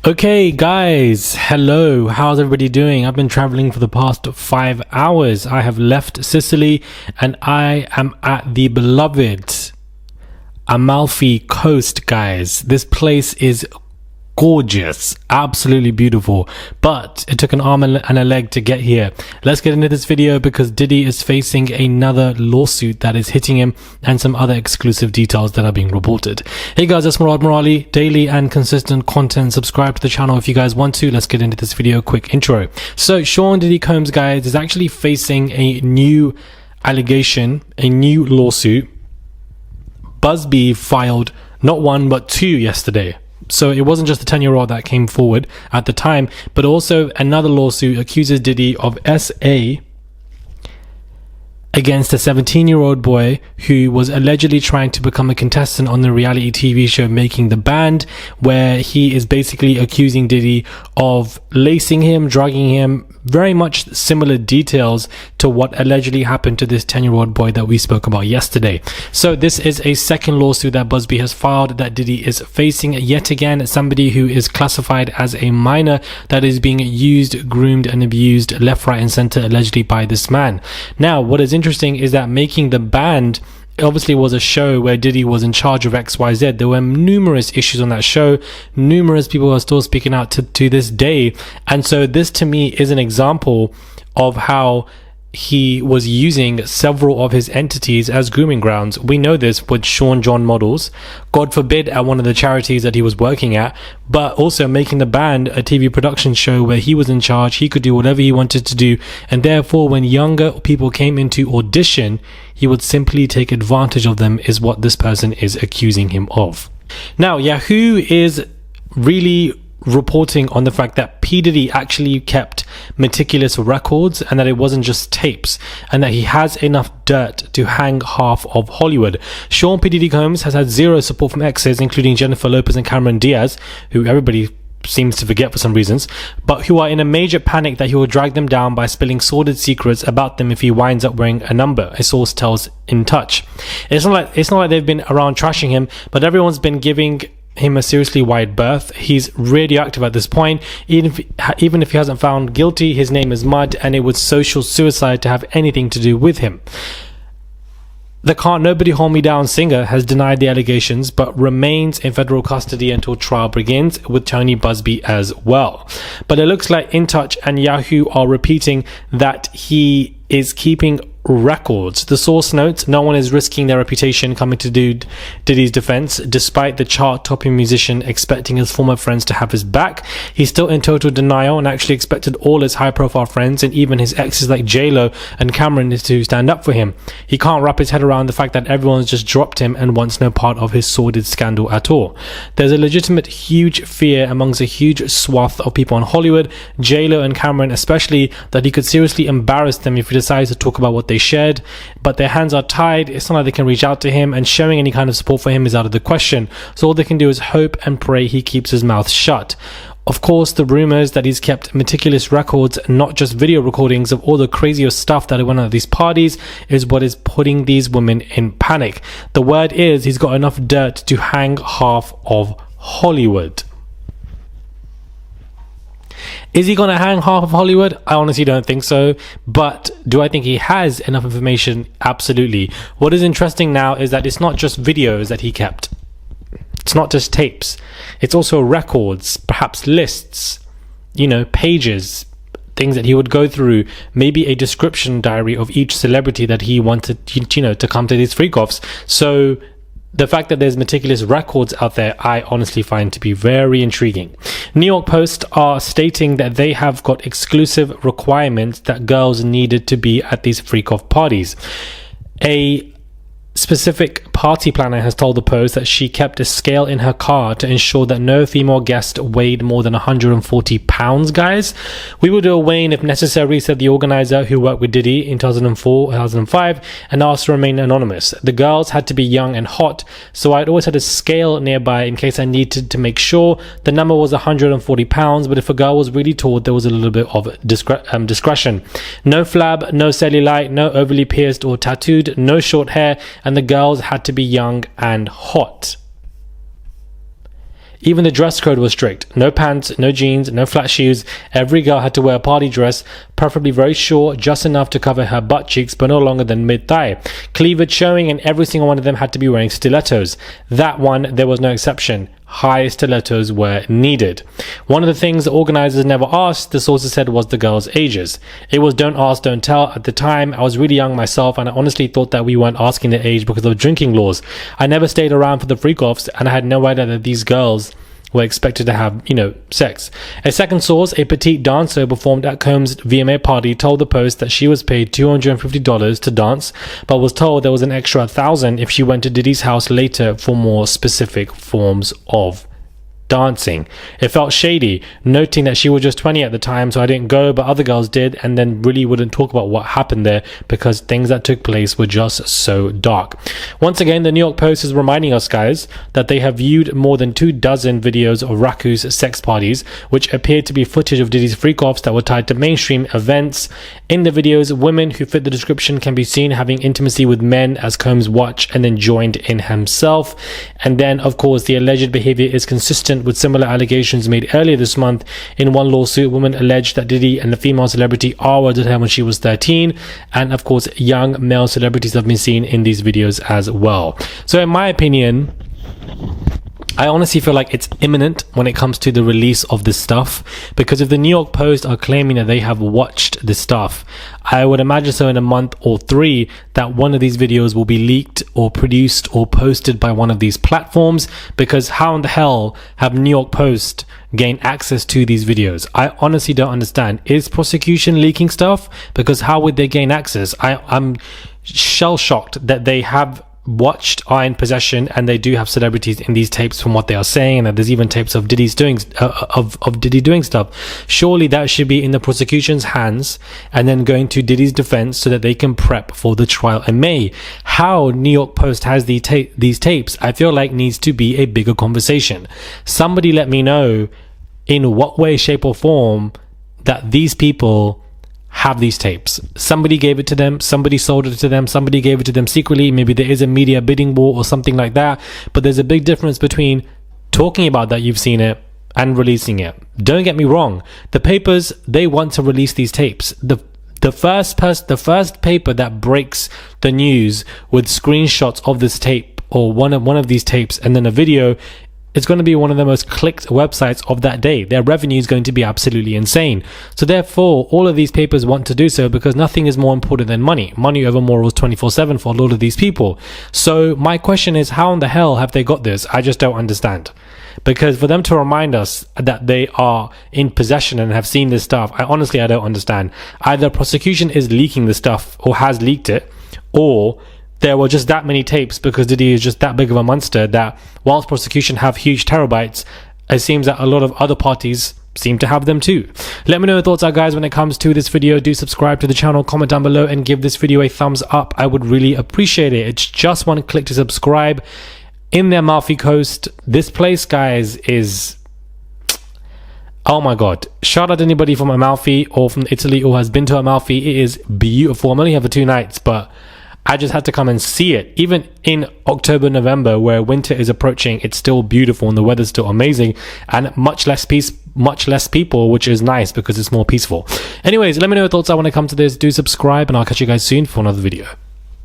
Okay guys, hello, how's everybody doing? I've been traveling for the past 5 hours. I have left Sicily and I am at the beloved Amalfi coast, guys. This place is gorgeous, absolutely beautiful, but it took an arm and a leg to get here. Let's get into this video because Diddy is facing another lawsuit that is hitting him and some other exclusive details that are being reported. Hey guys, it's Murad Murali. Daily and consistent content. Subscribe to the channel if you guys want to. Let's get into this video. Quick intro. So Sean Diddy Combs, guys, is actually facing a new allegation, a new lawsuit. Busby filed not one but two yesterday. So it wasn't just the 10-year-old that came forward at the time, but also another lawsuit accuses Diddy of SA against a 17-year-old boy who was allegedly trying to become a contestant on the reality TV show Making the Band, where he is basically accusing Diddy of lacing him, drugging him, very much similar details to what allegedly happened to this 10-year-old boy that we spoke about yesterday. So this is a second lawsuit that Busby has filed that Diddy is facing yet again. Somebody who is classified as a minor that is being used, groomed and abused left, right and center allegedly by this man. Now what is interesting is that Making the Band obviously was a show where Diddy was in charge of XYZ. There were numerous issues on that show. Numerous people are still speaking out to this day. And so this to me is an example of how he was using several of his entities as grooming grounds. We know this with Sean John models, God forbid at one of the charities that he was working at, but also Making the Band, a TV production show where he was in charge. He could do whatever he wanted to do, and therefore when younger people came into audition, he would simply take advantage of them, is what this person is accusing him of. Now Yahoo is really reporting on the fact that P. Diddy actually kept meticulous records and that it wasn't just tapes, and that he has enough dirt to hang half of Hollywood. Sean P. Diddy Combs has had zero support from exes, including Jennifer Lopez and Cameron Diaz, who everybody seems to forget for some reasons, but who are in a major panic that he will drag them down by spilling sordid secrets about them if he winds up wearing a number, a source tells In Touch. It's not like they've been around trashing him, but everyone's been giving him a seriously wide berth. He's radioactive at this point. Even if he hasn't found guilty, his name is mud, and it was social suicide to have anything to do with him. The Can't Nobody Hold Me Down singer has denied the allegations but remains in federal custody until trial begins, with Tony Busby as well. But it looks like In Touch and Yahoo are repeating that he is keeping records. The source notes no one is risking their reputation coming to Diddy's defense, despite the chart-topping musician expecting his former friends to have his back. He's still in total denial and actually expected all his high-profile friends and even his exes like J-Lo and Cameron to stand up for him. He can't wrap his head around the fact that everyone's just dropped him and wants no part of his sordid scandal at all. There's a legitimate huge fear amongst a huge swath of people in Hollywood, J-Lo and Cameron especially, that he could seriously embarrass them if he decides to talk about what they shared, but their hands are tied. It's not like they can reach out to him, and showing any kind of support for him is out of the question. So all they can do is hope and pray he keeps his mouth shut. Of course, the rumors that he's kept meticulous records, not just video recordings of all the craziest stuff that went on at these parties, is what is putting these women in panic. The word is he's got enough dirt to hang half of Hollywood. Is he going to hang half of Hollywood? I honestly don't think so. But do I think he has enough information? Absolutely. What is interesting now is that it's not just videos that he kept. It's not just tapes. It's also records, perhaps lists, pages, things that he would go through, maybe a description diary of each celebrity that he wanted, to come to these freak-offs. So the fact that there's meticulous records out there, I honestly find to be very intriguing. New York Post are stating that they have got exclusive requirements that girls needed to be at these freak-off parties. A specific party planner has told the Post that she kept a scale in her car to ensure that no female guest weighed more than 140 pounds, guys. We will do a weigh-in if necessary, said the organizer, who worked with Diddy in 2004, 2005, and asked to remain anonymous. The girls had to be young and hot, so I'd always had a scale nearby in case I needed to make sure. The number was 140 pounds, but if a girl was really tall, there was a little bit of discretion. No flab, no cellulite, no overly pierced or tattooed, no short hair, and the girls had to be young and hot. Even the dress code was strict. No pants, no jeans, no flat shoes. Every girl had to wear a party dress, preferably very short, just enough to cover her butt cheeks, but no longer than mid-thigh. Cleavage showing, and every single one of them had to be wearing stilettos. That one, there was no exception. High stilettos were needed. One of the things the organizers never asked, the sources said, was the girls' ages. It was don't ask, don't tell. At the time, I was really young myself, and I honestly thought that we weren't asking their age because of drinking laws. I never stayed around for the freak-offs, and I had no idea that these girls were expected to have, sex. A second source, a petite dancer who performed at Combs' VMA party, told the Post that she was paid $250 to dance, but was told there was an extra $1,000 if she went to Diddy's house later for more specific forms of dancing. It felt shady, noting that she was just 20 at the time, so I didn't go, but other girls did, and then really wouldn't talk about what happened there because things that took place were just so dark. Once again, the New York Post is reminding us, guys, that they have viewed more than 24 videos of Raku's sex parties, which appeared to be footage of Diddy's freak-offs that were tied to mainstream events. In the videos, women who fit the description can be seen having intimacy with men as Combs watched and then joined in himself. And then, of course, the alleged behavior is consistent with similar allegations made earlier this month. In one lawsuit, women alleged that Diddy and the female celebrity R-worded her when she was 13, and of course young male celebrities have been seen in these videos as well. So in my opinion, I honestly feel like it's imminent when it comes to the release of this stuff, because if the New York Post are claiming that they have watched this stuff, I would imagine so in a month or 3 that one of these videos will be leaked or produced or posted by one of these platforms, because how in the hell have New York Post gained access to these videos? I honestly don't understand. Is prosecution leaking stuff? Because how would they gain access? I'm shell-shocked that they have watched, are in possession, and they do have celebrities in these tapes from what they are saying, and that there's even tapes of Diddy's doing of Diddy doing stuff. Surely that should be in the prosecution's hands and then going to Diddy's defense so that they can prep for the trial in May. How New York Post has these tapes, I feel like needs to be a bigger conversation. Somebody let me know in what way, shape or form that these people have these tapes. Somebody gave it to them, somebody sold it to them, somebody gave it to them secretly. Maybe there is a media bidding war or something like that, but there's a big difference between talking about that you've seen it and releasing it. Don't get me wrong, the papers, they want to release these tapes. The first paper that breaks the news with screenshots of this tape or one of these tapes and then a video, it's going to be one of the most clicked websites of that day. Their revenue is going to be absolutely insane. So therefore, all of these papers want to do so because nothing is more important than money. Money over morals 24/7 for a lot of these people. So my question is, how in the hell have they got this? I just don't understand. Because for them to remind us that they are in possession and have seen this stuff, I don't understand. Either prosecution is leaking the stuff or has leaked it, or there were just that many tapes because Diddy is just that big of a monster that whilst prosecution have huge terabytes, it seems that a lot of other parties seem to have them too. Let me know your thoughts are, guys, when it comes to this video. Do subscribe to the channel, comment down below, and give this video a thumbs up. I would really appreciate it. It's just one click to subscribe. In the Amalfi Coast, this place, guys, is... oh my god. Shout out to anybody from Amalfi or from Italy or has been to Amalfi. It is beautiful. I'm only here for 2 nights, but I just had to come and see it. Even in October, November, where winter is approaching, it's still beautiful and the weather's still amazing, and much less people, which is nice because it's more peaceful. Anyways, let me know your thoughts are when it comes to this. Do subscribe, and I'll catch you guys soon for another video.